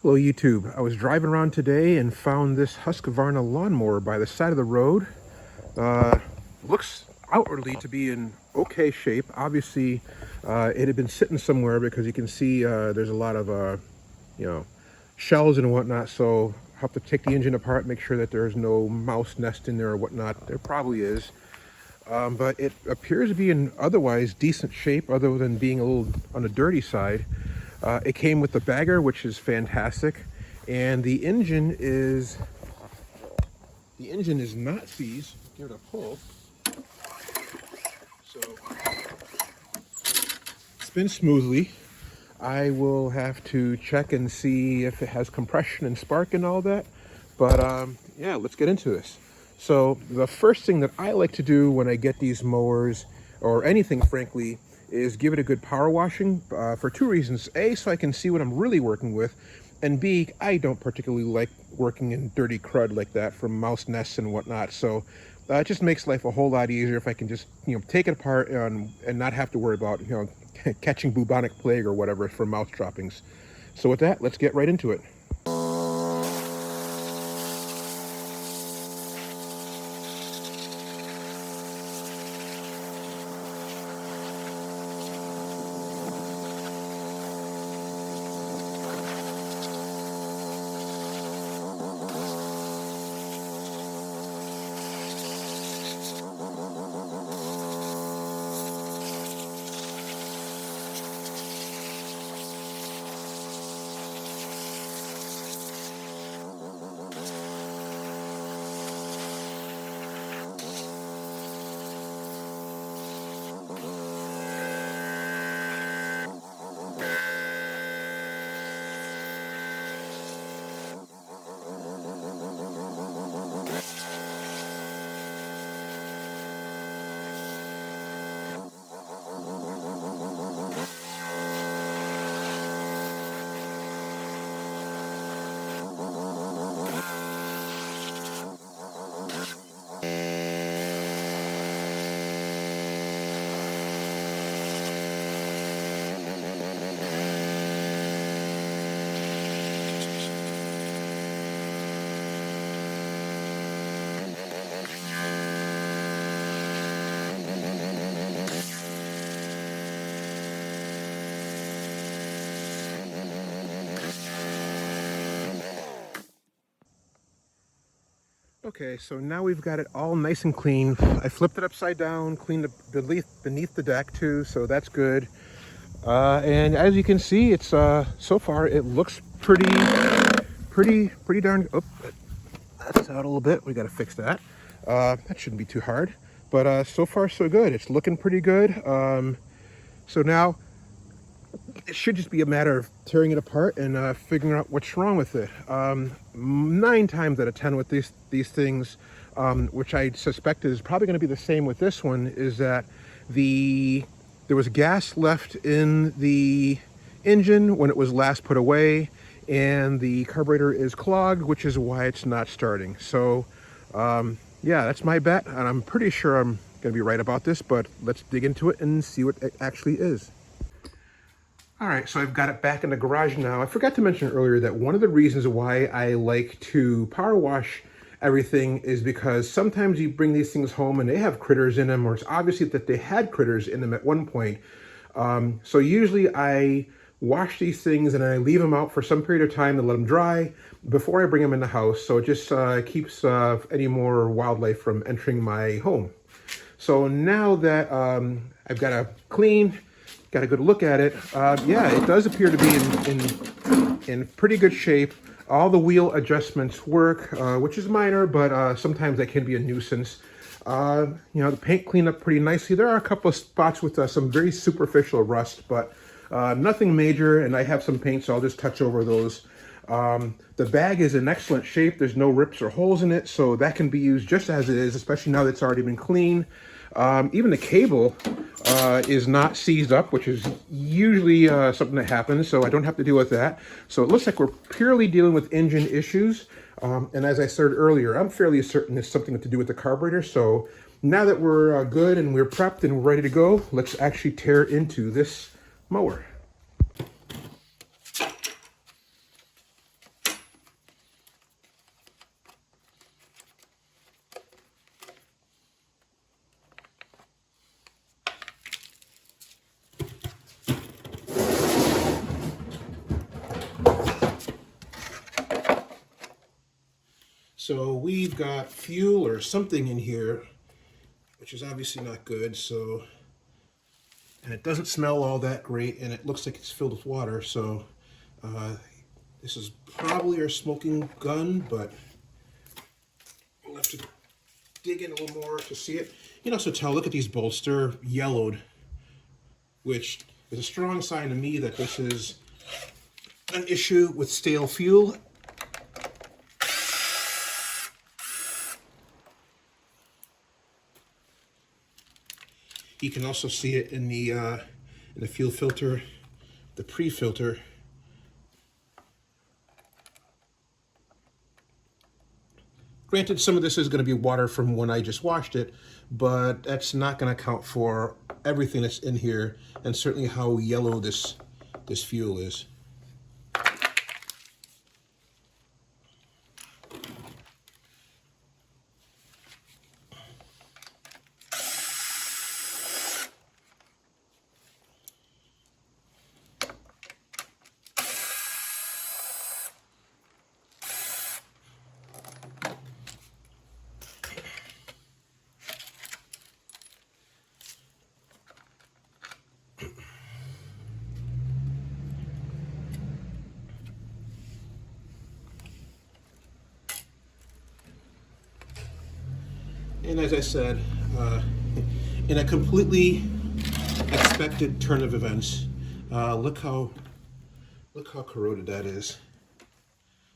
Hello YouTube. I was driving around today and found this Husqvarna lawnmower by the side of the road. Uh, Looks outwardly to be in okay shape. Obviously, it had been sitting somewhere because you can see there's a lot of you know, shells and whatnot. So I have to take the engine apart, make sure that there's no mouse nest in there or whatnot. There probably is, but it appears to be in otherwise decent shape, other than being a little on the dirty side. It came with the bagger, which is fantastic, and the engine is not seized. Give it a pull, so spins smoothly. I will have to check and see if it has compression and spark and all that, but yeah, let's get into this. So the first thing that I like to do when I get these mowers, or anything frankly, is give it a good power washing for two reasons. A, so I can see what I'm really working with, and B, I don't particularly like working in dirty crud like that from mouse nests and whatnot. So it just makes life a whole lot easier if I can just, take it apart and not have to worry about, catching bubonic plague or whatever from mouse droppings. So with that, let's get right into it. Okay, so now we've got it all nice and clean. I flipped it upside down, cleaned the beneath the deck too, so that's good. And as you can see, it's so far it looks pretty darn. Oh, that's out a little bit. We got to fix that. That shouldn't be too hard. But so far so good. It's looking pretty good. So now it should just be a matter of tearing it apart and figuring out what's wrong with it. 9 times out of 10 with these things, which I suspect is probably going to be the same with this one, is that there was gas left in the engine when it was last put away, and the carburetor is clogged, which is why it's not starting. So yeah, that's my bet, and I'm pretty sure I'm going to be right about this, but let's dig into it and see what it actually is. All right, so I've got it back in the garage now. I forgot to mention earlier that one of the reasons why I like to power wash everything is because sometimes you bring these things home and they have critters in them, or it's obviously that they had critters in them at one point. So usually I wash these things and I leave them out for some period of time to let them dry before I bring them in the house. So it just keeps any more wildlife from entering my home. So now that I've got a clean, got a good look at it, yeah, it does appear to be in pretty good shape. All the wheel adjustments work, which is minor, but sometimes that can be a nuisance. The paint cleaned up pretty nicely. There are a couple of spots with some very superficial rust, but nothing major, and I have some paint, so I'll just touch over those. The bag is in excellent shape. There's no rips or holes in it, so that can be used just as it is, especially now that it's already been cleaned. Even the cable is not seized up, which is usually something that happens, so I don't have to deal with that. So it looks like we're purely dealing with engine issues. And as I said earlier, I'm fairly certain it's something to do with the carburetor. So now that we're good and we're prepped and we're ready to go, let's actually tear into this mower. So we've got fuel or something in here, which is obviously not good. So, and it doesn't smell all that great, and it looks like it's filled with water. So this is probably our smoking gun, but we'll have to dig in a little more to see it. You can also tell, look at these bolts, they're yellowed, which is a strong sign to me that this is an issue with stale fuel. You can also see it in the fuel filter, the pre-filter. Granted, some of this is going to be water from when I just washed it, but that's not going to account for everything that's in here, and certainly how yellow this fuel is. And as I said, in a completely expected turn of events, look how corroded that is.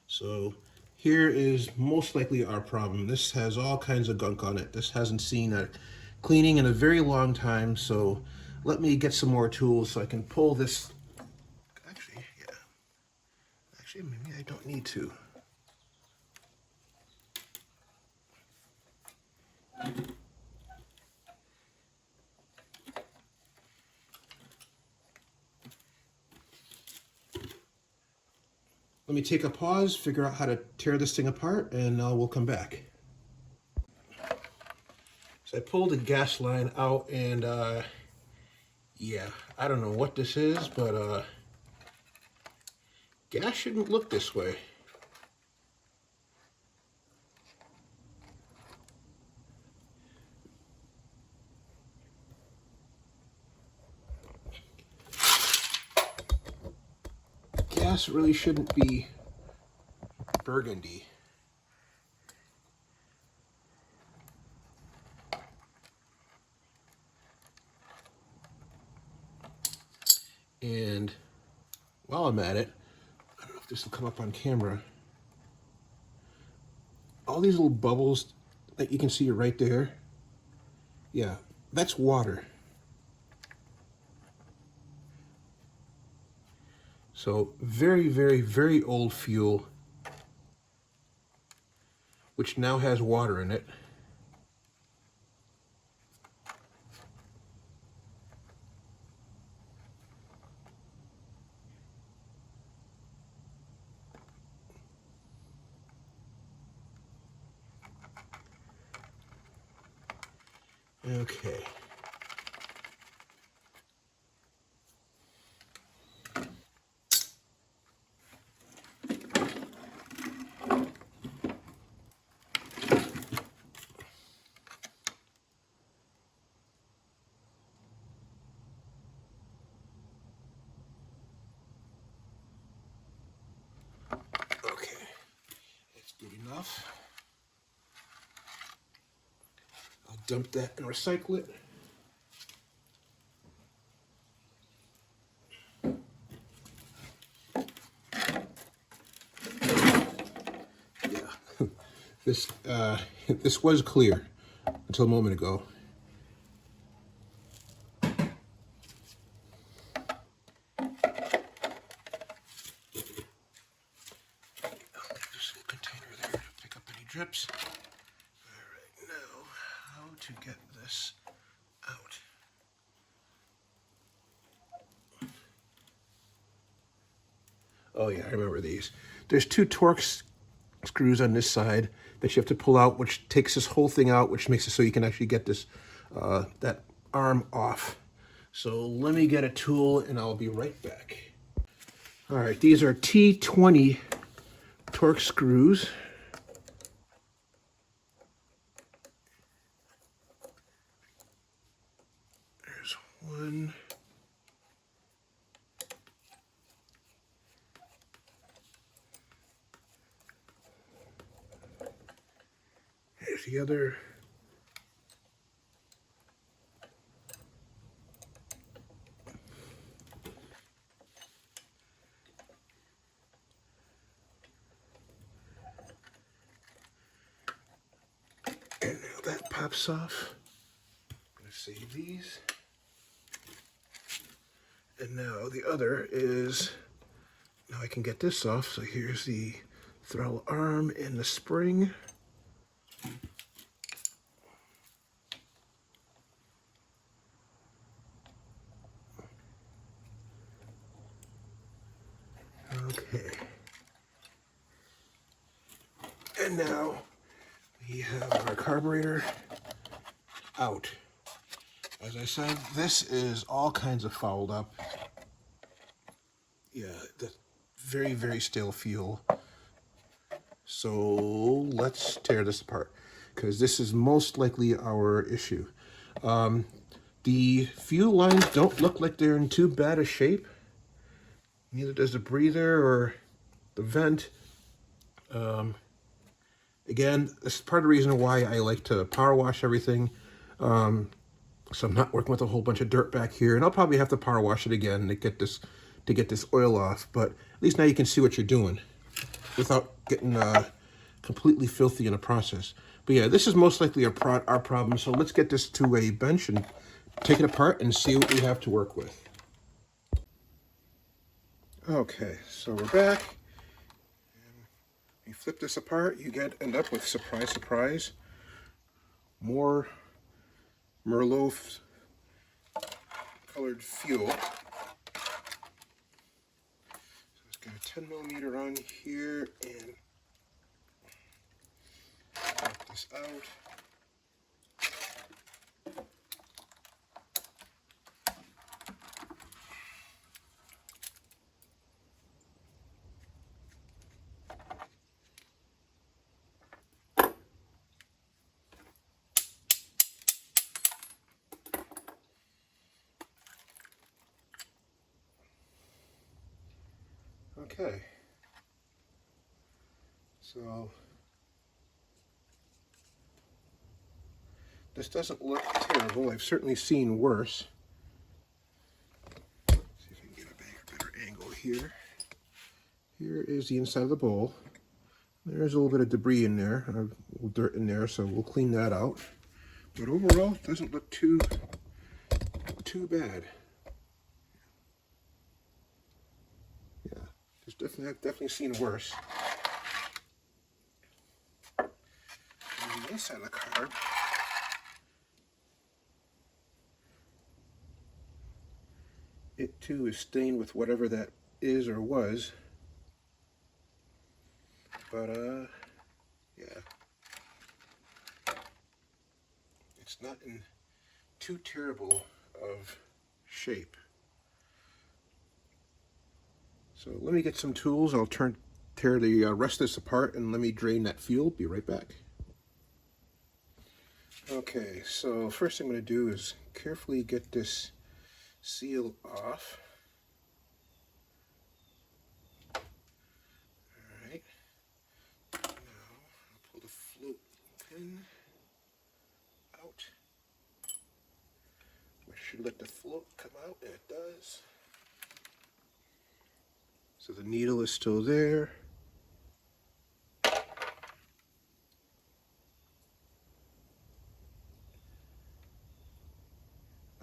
So here is most likely our problem. This has all kinds of gunk on it. This hasn't seen a cleaning in a very long time. So let me get some more tools so I can pull this. Actually, yeah. Actually, maybe I don't need to. Let me take a pause, figure out how to tear this thing apart, and we'll come back. So I pulled the gas line out, and yeah, I don't know what this is, but gas shouldn't look this way. Gas really shouldn't be burgundy. And while I'm at it, I don't know if this will come up on camera. All these little bubbles that you can see right there, yeah, that's water. So very, very, very old fuel, which now has water in it. Okay. Enough. I'll dump that and recycle it. Yeah, this was clear until a moment ago. Drips. All right, now how to get this out. Oh yeah, I remember these. There's two Torx screws on this side that you have to pull out, which takes this whole thing out, which makes it so you can actually get this that arm off. So let me get a tool and I'll be right back. All right, these are T20 Torx screws. one. Here's the other. And now that pops off. I'm going to save these. And now the other is, now I can get this off. So here's the throttle arm and the spring. Okay. And now we have our carburetor out. As I said, this is all kinds of fouled up. Yeah, the very, very stale fuel. So let's tear this apart, because this is most likely our issue. The fuel lines don't look like they're in too bad a shape. Neither does the breather or the vent. Again, this is part of the reason why I like to power wash everything. So I'm not working with a whole bunch of dirt back here, and I'll probably have to power wash it again to get this oil off. But at least now you can see what you're doing without getting completely filthy in the process. But yeah, this is most likely our problem. So let's get this to a bench and take it apart and see what we have to work with. Okay, so we're back. And you flip this apart, you end up with, surprise, surprise, more Merlot colored fuel. So it's got a 10 millimeter on here, and pop this out. Okay, so this doesn't look terrible. I've certainly seen worse. See if I can get a better angle here. Here is the inside of the bowl. There's a little bit of debris in there, a little dirt in there, so we'll clean that out. But overall, it doesn't look too bad. Yeah, I've definitely seen worse. On the inside of the carb, it too is stained with whatever that is or was. But yeah, it's not in too terrible of shape. So let me get some tools. I'll tear the rest of this apart, and let me drain that fuel. Be right back. Okay, so first thing I'm going to do is carefully get this seal off. Alright, now I'll pull the float pin out, which should let the float come out, and it does. So the needle is still there.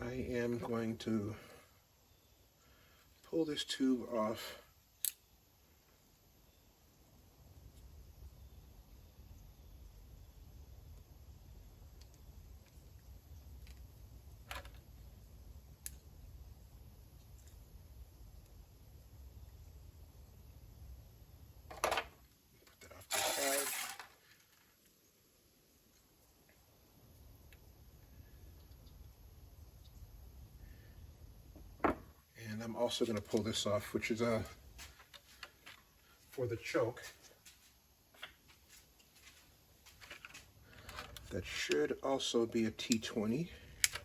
I am going to pull this tube off. Put that off to the side. And I'm also going to pull this off, which is for the choke. That should also be a T20,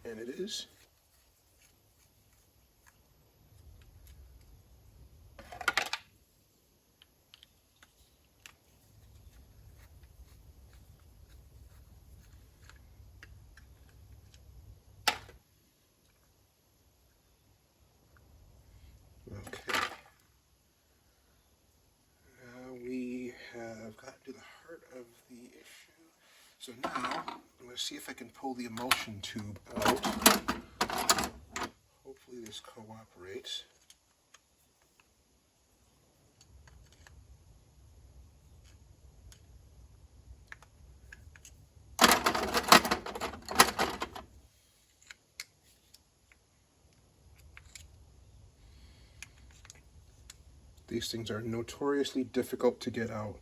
and it is. Okay. Now we have gotten to the heart of the issue. So now I'm going to see if I can pull the emulsion tube out. Hopefully this cooperates. These things are notoriously difficult to get out,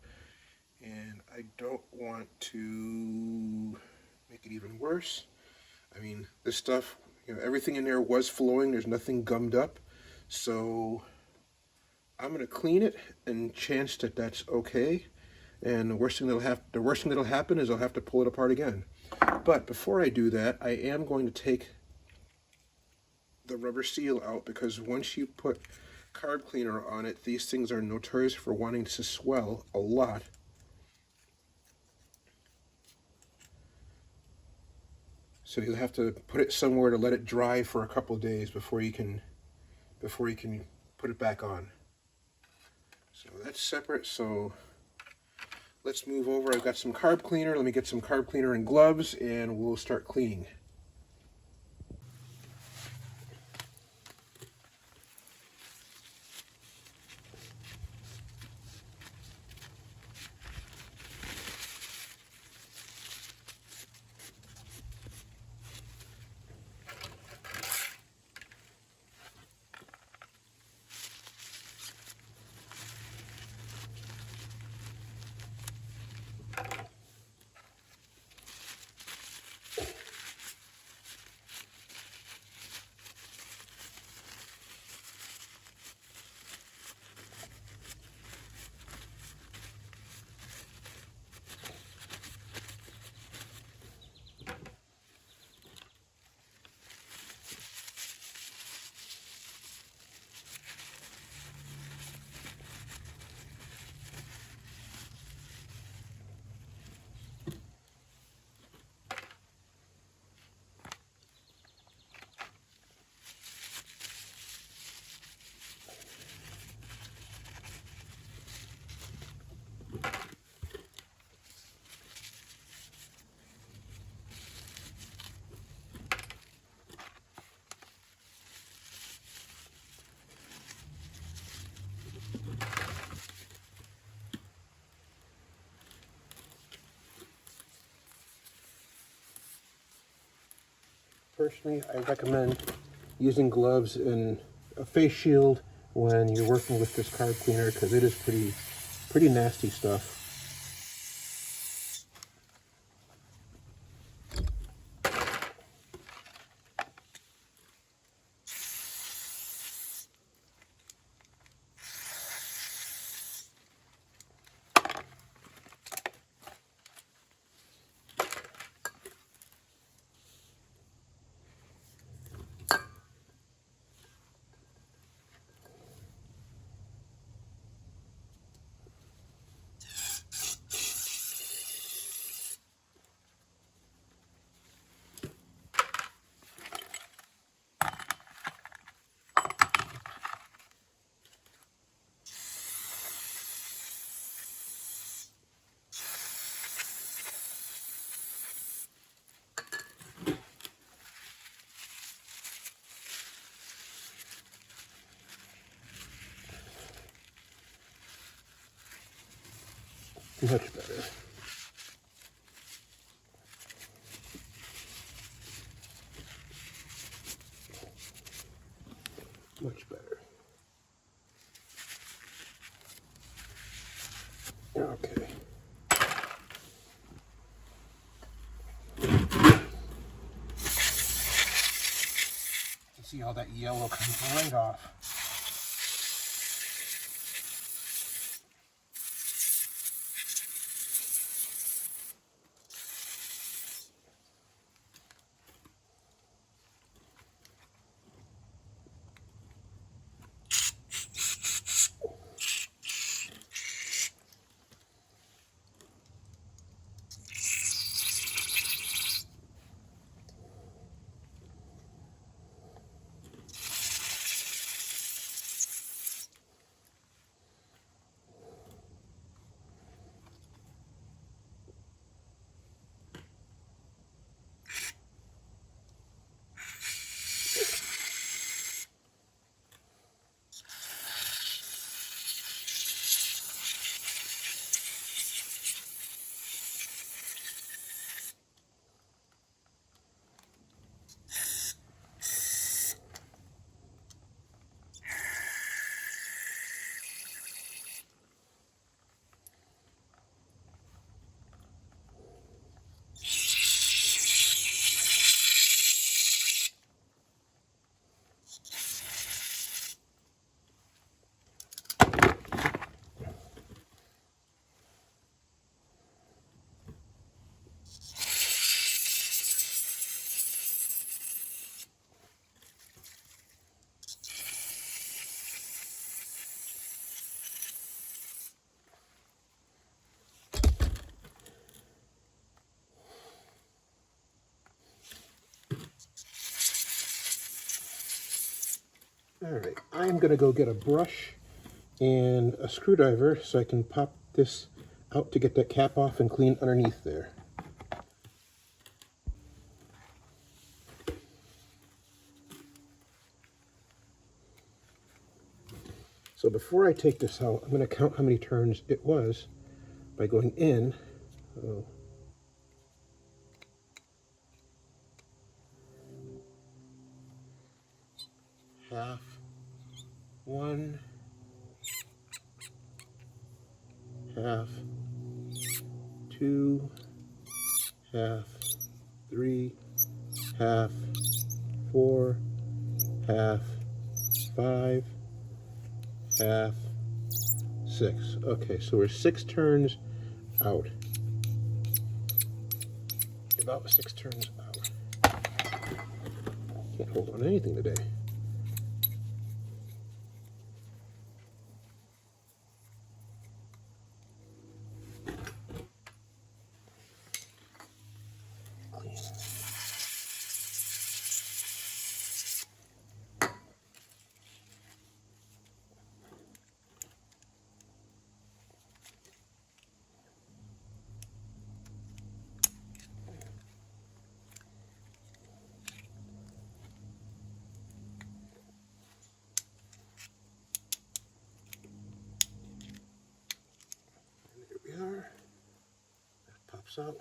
and I don't want to make it even worse. I mean, this stuff, everything in there was flowing. There's nothing gummed up, so I'm gonna clean it and chance that that's okay. And the worst thing that'll happen is I'll have to pull it apart again. But before I do that, I am going to take the rubber seal out, because once you put carb cleaner on it, these things are notorious for wanting to swell a lot. So you'll have to put it somewhere to let it dry for a couple of days before you can put it back on. So that's separate. So let's move over. I've got some carb cleaner. Let me get some carb cleaner and gloves, and we'll start cleaning. Personally, I recommend using gloves and a face shield when you're working with this carb cleaner, because it is pretty nasty stuff. Much better. Much better. Okay. You see how that yellow comes right off. All right, I'm gonna go get a brush and a screwdriver so I can pop this out to get that cap off and clean underneath there. So before I take this out, I'm going to count how many turns it was by going in. Oh. Half, 1, half, 2, half, 3, half, 4, half, 5, half, 6. Okay, so we're 6 turns out. About 6 turns out. Can't hold on to anything today. Here we are. That pops out.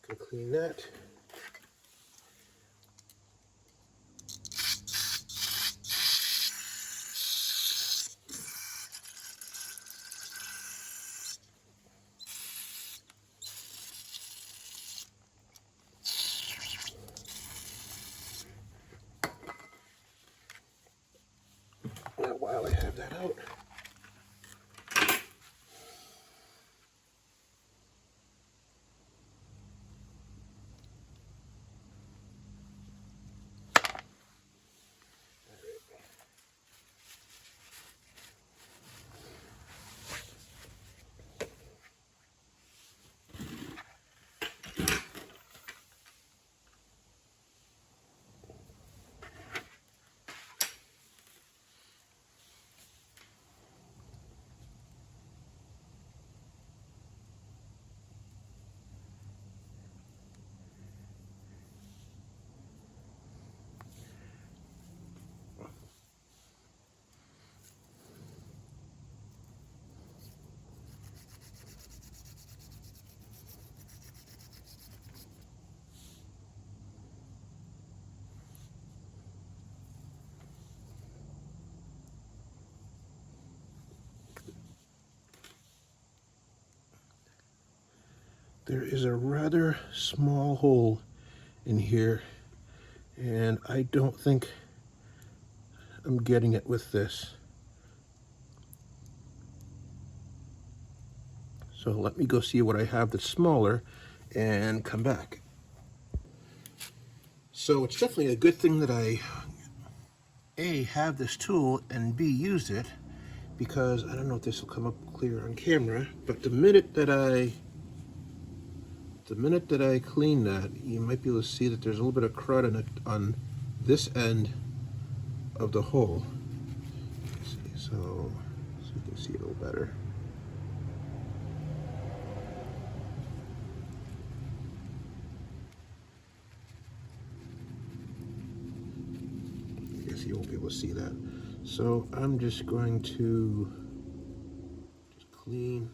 Can clean that. Now, while I have that out, there is a rather small hole in here, and I don't think I'm getting it with this. So let me go see what I have that's smaller and come back. So it's definitely a good thing that I A, have this tool, and B, used it, because I don't know if this will come up clear on camera, but the minute that I clean that, you might be able to see that there's a little bit of crud in it on this end of the hole. So you can see it a little better. I guess you won't be able to see that. So I'm just going to just clean,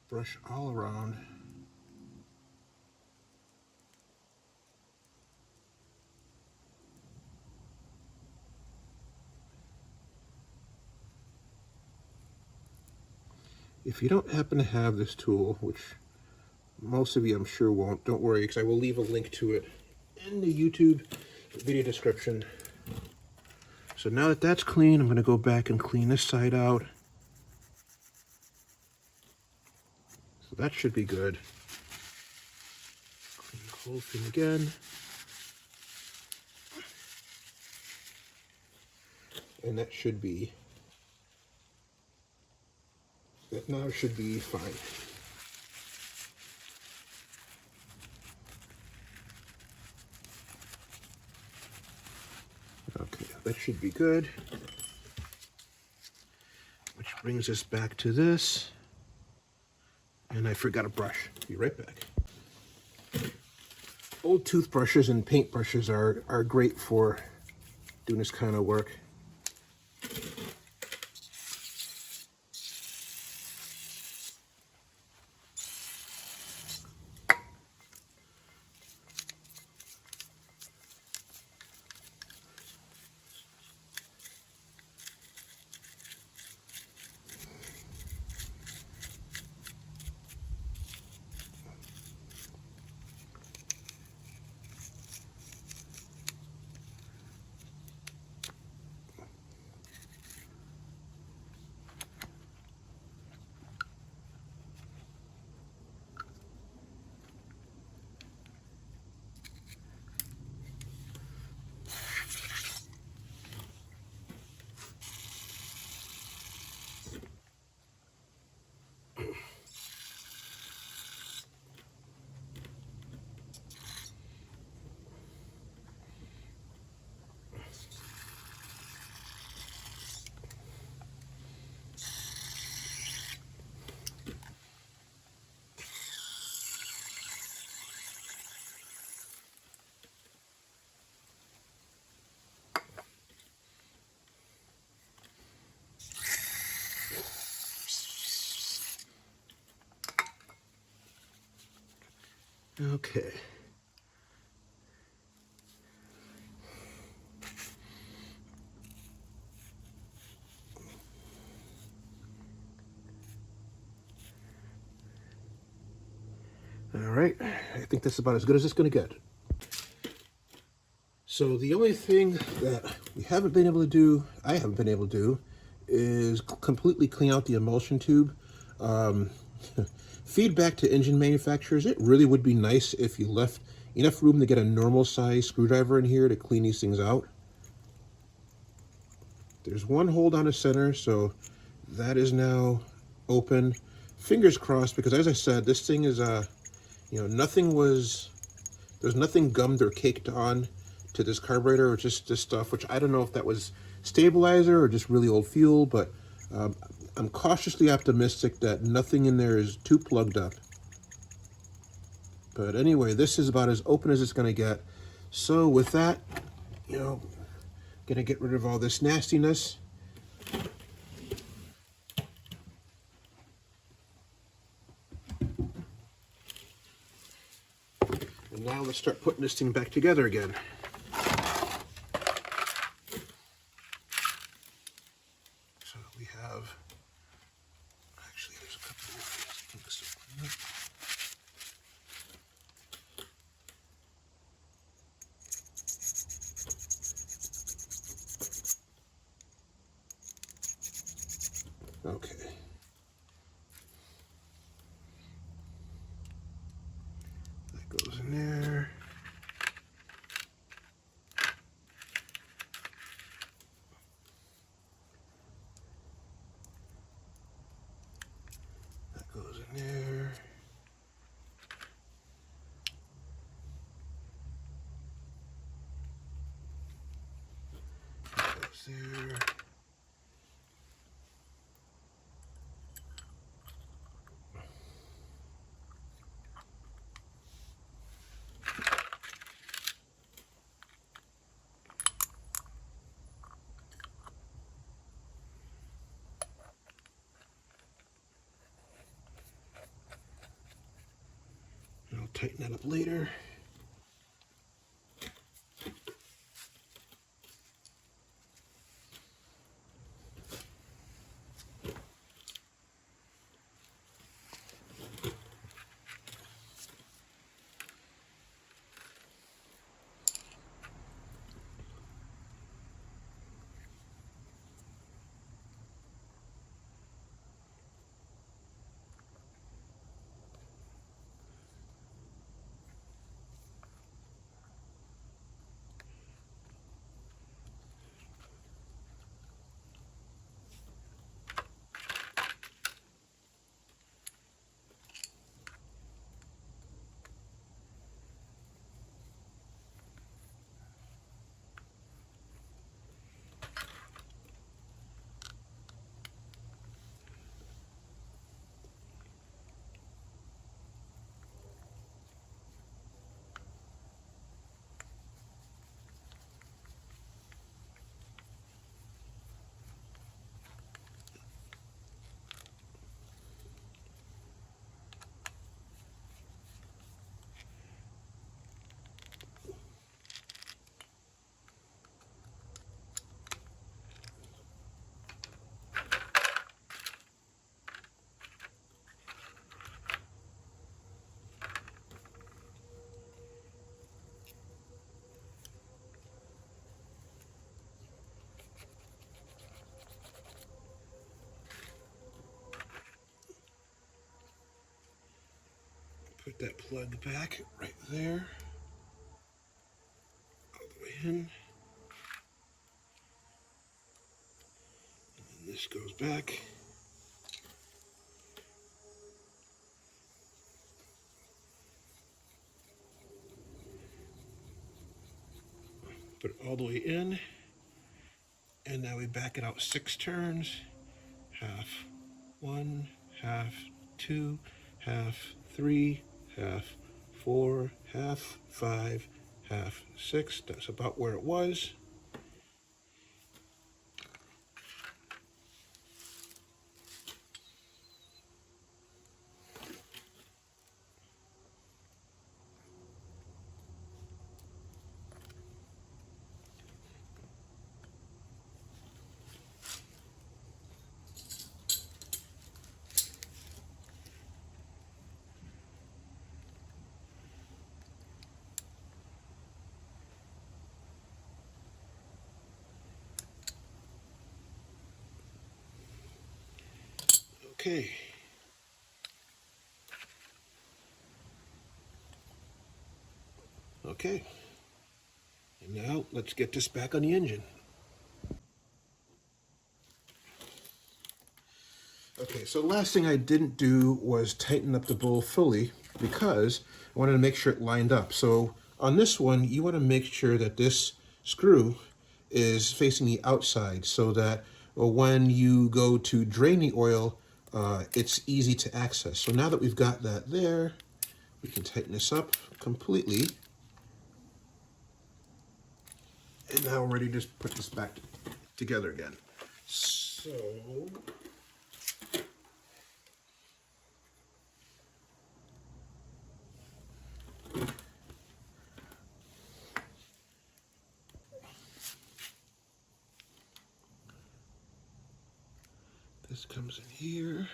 brush all around. If you don't happen to have this tool, which most of you I'm sure won't, don't worry, because I will leave a link to it in the YouTube video description. So now that that's clean, I'm going to go back and clean this side out. So that should be good. Clean the whole thing again. And that now should be fine. Okay. that should be good. Which brings us back to this. And I forgot a brush. Be right back. Old toothbrushes and paintbrushes are great for doing this kind of work. Okay. All right, I think that's about as good as it's going to get. So the only thing that we haven't been able to do, I haven't been able to do, is completely clean out the emulsion tube. Feedback to engine manufacturers, it really would be nice if you left enough room to get a normal size screwdriver in here to clean these things out. There's one hole down the center, so that is now open. Fingers crossed, because as I said, this thing is, there's nothing gummed or caked on to this carburetor, or just this stuff, which I don't know if that was stabilizer or just really old fuel, but I'm cautiously optimistic that nothing in there is too plugged up. But anyway, this is about as open as it's going to get. So with that, gonna get rid of all this nastiness. And now let's start putting this thing back together again. So we have, actually there's a couple of things. Okay. That goes in there. That goes in there. That goes there. I'll tighten that up later. Put that plug back right there, all the way in. And this goes back. Put it all the way in. And now we back it out 6 turns. Half 1, half 2, half 3, half 4, half 5, half 6. That's about where it was. Okay. Okay. And now let's get this back on the engine. Okay, so the last thing I didn't do was tighten up the bowl fully because I wanted to make sure it lined up. So on this one, you want to make sure that this screw is facing the outside so that when you go to drain the oil, it's easy to access. So now that we've got that there, we can tighten this up completely. And now we're ready to just put this back together again. So this comes in here.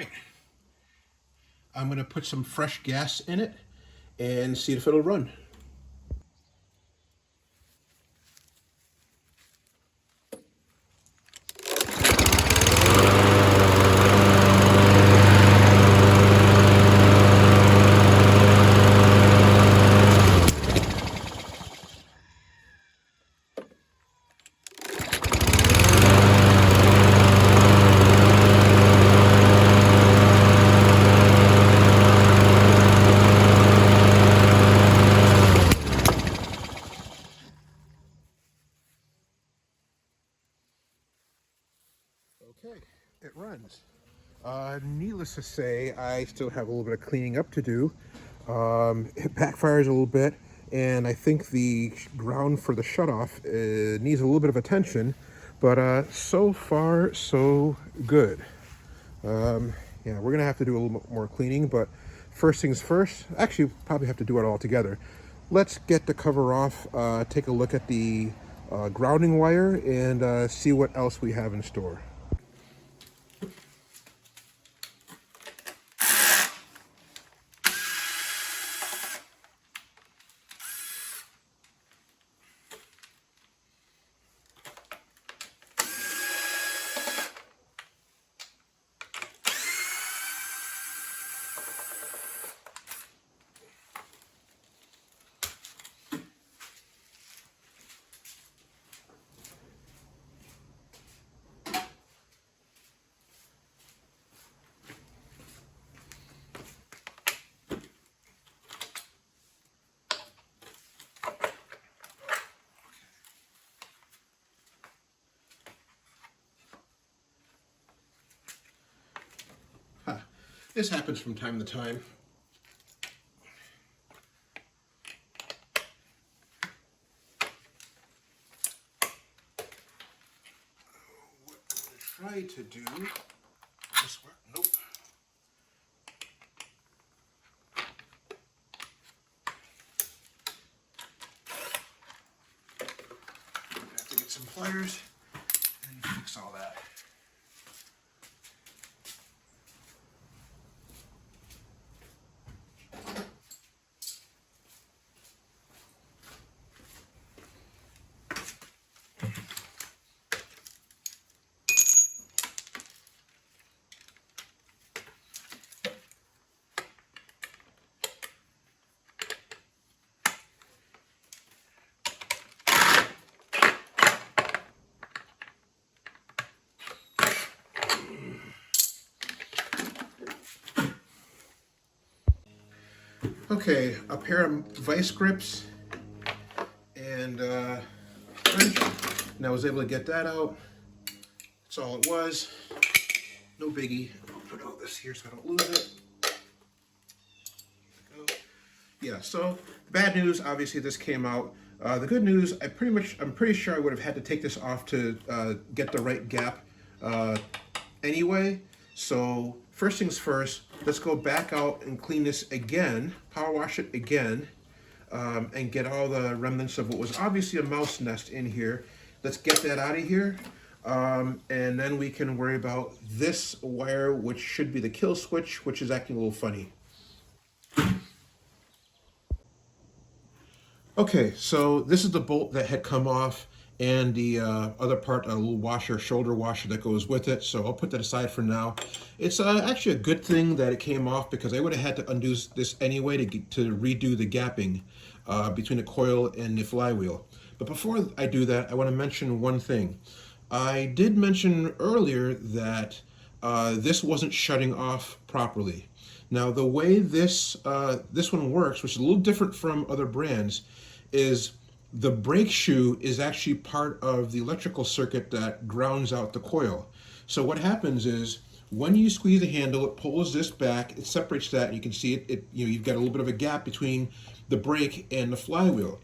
right. I'm going to put some fresh gas in it and see if it'll run. Okay, it runs. Needless to say, I still have a little bit of cleaning up to do. It backfires a little bit, and I think the ground for the shutoff needs a little bit of attention, but so far, so good. Yeah, we're gonna have to do a little bit more cleaning, but first things first, actually probably have to do it all together. Let's get the cover off, take a look at the grounding wire, and see what else we have in store. Huh. This happens from time to time. What I'm going to try to do, this one, nope. I have to get some pliers and fix all that. Okay, a pair of vice grips and wrench, and I was able to get that out. That's all it was. No biggie. I'll put all this here so I don't lose it. There we go. Yeah, so bad news, obviously this came out. The good news, I'm pretty sure I would have had to take this off to get the right gap anyway. So first things first, let's go back out and clean this again, power wash it again, and get all the remnants of what was obviously a mouse nest in here. Let's get that out of here, and then we can worry about this wire, which should be the kill switch, which is acting a little funny. Okay, so this is the bolt that had come off, and the other part, a little washer, shoulder washer that goes with it. So I'll put that aside for now. It's actually a good thing that it came off, because I would have had to undo this anyway to redo the gapping between the coil and the flywheel. But before I do that, I want to mention one thing. I did mention earlier that this wasn't shutting off properly. Now the way this one works, which is a little different from other brands, is the brake shoe is actually part of the electrical circuit that grounds out the coil. So what happens is, when you squeeze the handle, it pulls this back, it separates that, and you can see you've got a little bit of a gap between the brake and the flywheel.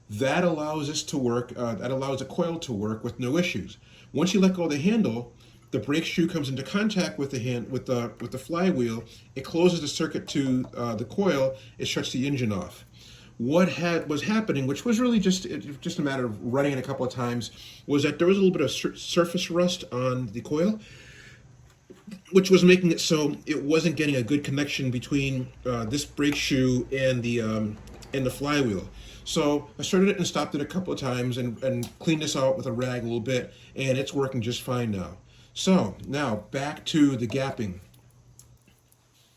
That allows this to work, that allows the coil to work with no issues. Once you let go of the handle, the brake shoe comes into contact with the flywheel, it closes the circuit to the coil, it shuts the engine off. What was happening, which was really just a matter of running it a couple of times, was that there was a little bit of surface rust on the coil. which was making it so it wasn't getting a good connection between this brake shoe and the flywheel. So I started it and stopped it a couple of times and cleaned this out with a rag a little bit, and it's working just fine now. So now back to the gapping.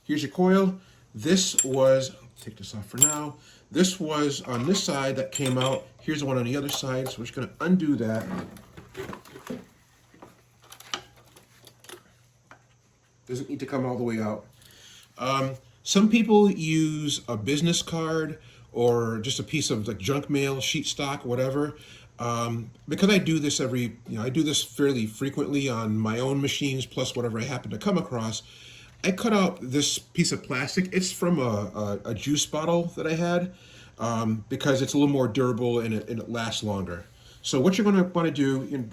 Here's your coil. This was, take this off for now. This was on this side that came out. Here's the one on the other side. So we're just going to undo that. Doesn't need to come all the way out. Some people use a business card or just a piece of like junk mail, sheet stock, whatever. Because I do this I do this fairly frequently on my own machines, plus whatever I happen to come across. I cut out this piece of plastic. It's from a juice bottle that I had because it's a little more durable and it lasts longer. So what you're going to want to do,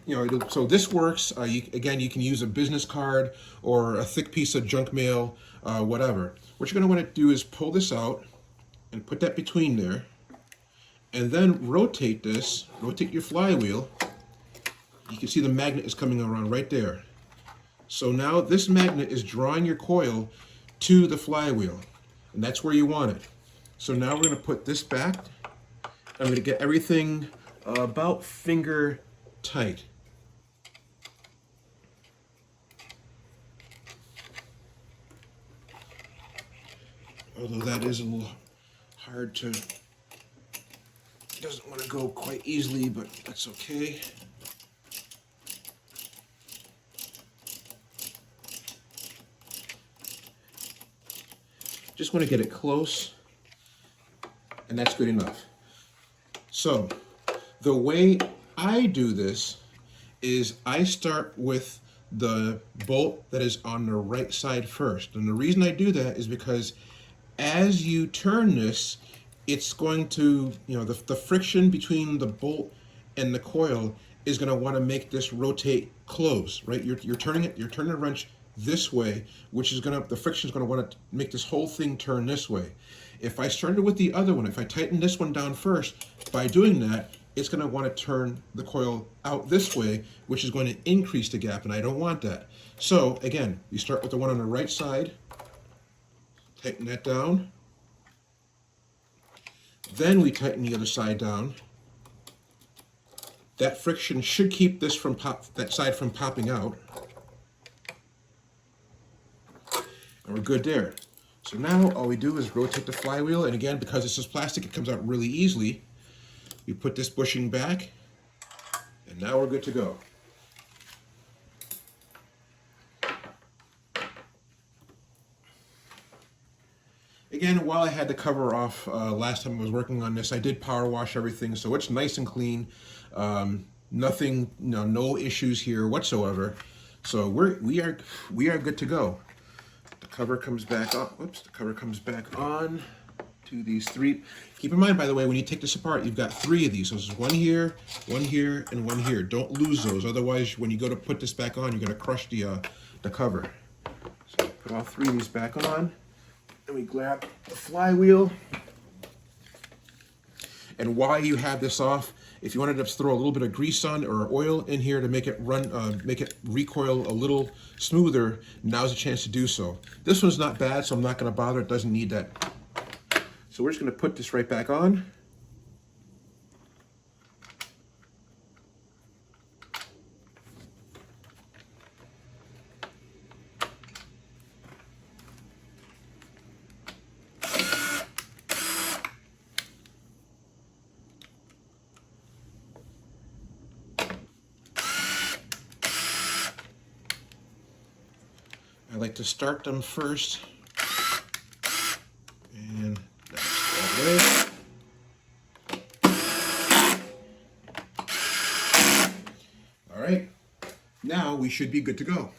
so this works. Again, you can use a business card or a thick piece of junk mail, whatever. What you're going to want to do is pull this out and put that between there, and then rotate this. Rotate your flywheel. You can see the magnet is coming around right there. So now this magnet is drawing your coil to the flywheel, and that's where you want it. So now we're going to put this back. I'm going to get everything about finger tight. Although that is a little hard to, doesn't want to go quite easily, but that's okay. Just want to get it close, and that's good enough. So the way I do this is I start with the bolt that is on the right side first. And the reason I do that is because as you turn this, it's going to, the friction between the bolt and the coil is going to want to make this rotate close, right? You're turning the wrench this way, which is the friction is going to want to make this whole thing turn this way. If I started with the other one, if I tighten this one down first, by doing that, it's going to want to turn the coil out this way, which is going to increase the gap, and I don't want that. So again, you start with the one on the right side, tighten that down. Then we tighten the other side down. That friction should keep this that side from popping out. And we're good there. So now all we do is rotate the flywheel, and again, because this is plastic, it comes out really easily. We put this bushing back, and now we're good to go. Again, while I had the cover off last time I was working on this, I did power wash everything, so it's nice and clean. Nothing, no issues here whatsoever. So we are good to go. The cover comes back up. Whoops, the cover comes back on to these three. Keep in mind, by the way, when you take this apart, you've got three of these. So there's one here, and one here. Don't lose those. Otherwise, when you go to put this back on, you're going to crush the cover. So put all three of these back on. And we grab the flywheel. And while you have this off, if you wanted to throw a little bit of grease on or oil in here to make it make it recoil a little smoother, now's a chance to do so. This one's not bad, so I'm not going to bother. It doesn't need that. So we're just going to put this right back on. I like to start them first. And that's that way. All right, now we should be good to go.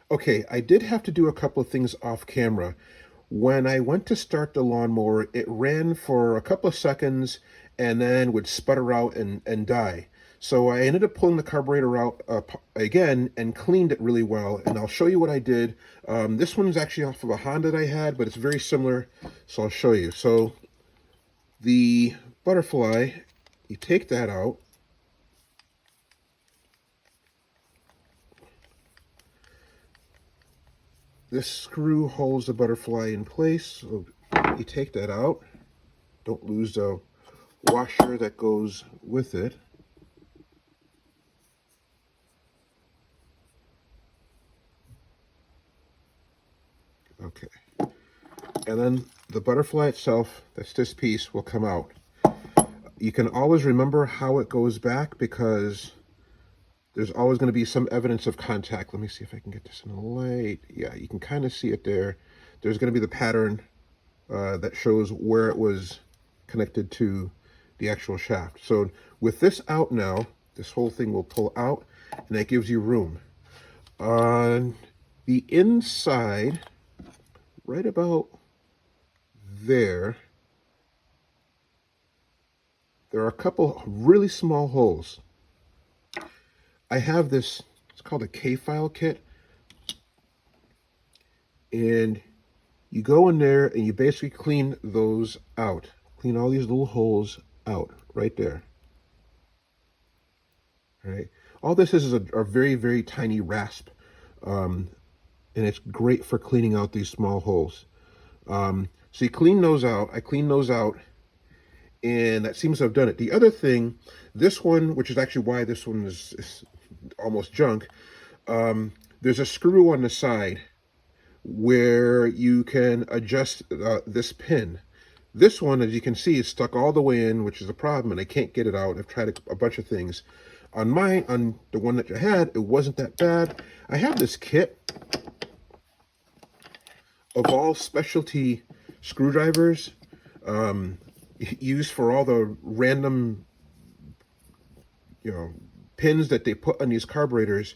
Okay, I did have to do a couple of things off camera. When I went to start the lawnmower, it ran for a couple of seconds and then would sputter out and die. So I ended up pulling the carburetor out again and cleaned it really well. And I'll show you what I did. This one's actually off of a Honda that I had, but it's very similar. So I'll show you. So the butterfly, you take that out. This screw holds the butterfly in place, so you take that out. Don't lose the washer that goes with it. Okay. And then the butterfly itself, that's this piece, will come out. You can always remember how it goes back because there's always going to be some evidence of contact. Let me see if I can get this in the light. Yeah, you can kind of see it there. There's going to be the pattern that shows where it was connected to the actual shaft. So with this out now, this whole thing will pull out, and that gives you room. On the inside, right about there are a couple really small holes. I have this, it's called a K-file kit, and you go in there and you basically clean those out. Clean all these little holes out right there. All right. All this is a very, very tiny rasp, and it's great for cleaning out these small holes. So you clean those out. I clean those out, and that seems to have done it. The other thing, this one, which is actually why this one is almost junk, there's a screw on the side where you can adjust this pin. This one, as you can see, is stuck all the way in, which is a problem, and I can't get it out. I've tried a bunch of things. On mine, on the one that I had, it wasn't that bad. I have this kit of all specialty screwdrivers used for all the random, pins that they put on these carburetors.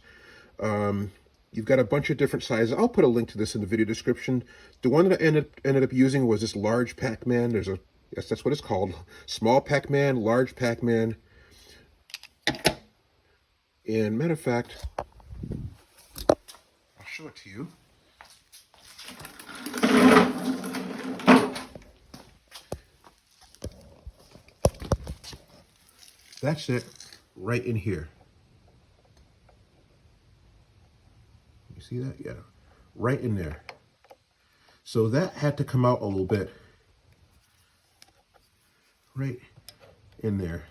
You've got a bunch of different sizes. I'll put a link to this in the video description. The one that I ended up using was this large Pac-Man. Yes, that's what it's called. Small Pac-Man, large Pac-Man. And matter of fact, I'll show it to you. That's it right in here. You see that? Yeah, right in there. So that had to come out a little bit. Right in there.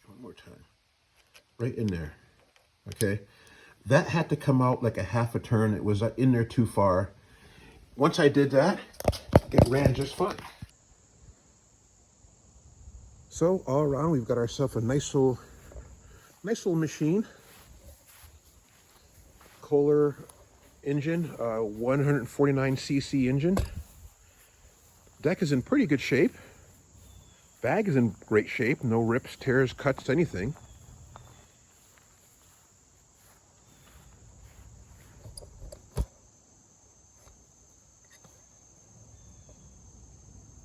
One more time. Right in there. Okay. That had to come out like a half a turn. It was in there too far. Once I did that, it ran just fine. So all around, we've got ourselves a nice little machine. Kohler engine, 149cc engine. Deck is in pretty good shape. Bag is in great shape. No rips, tears, cuts, anything.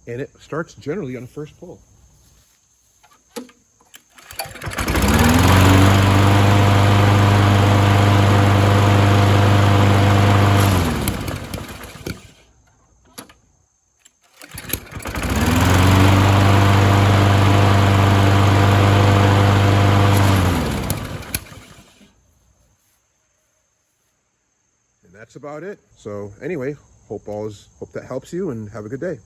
And it starts generally on first pull. And that's about it. So anyway, hope that helps you, and have a good day.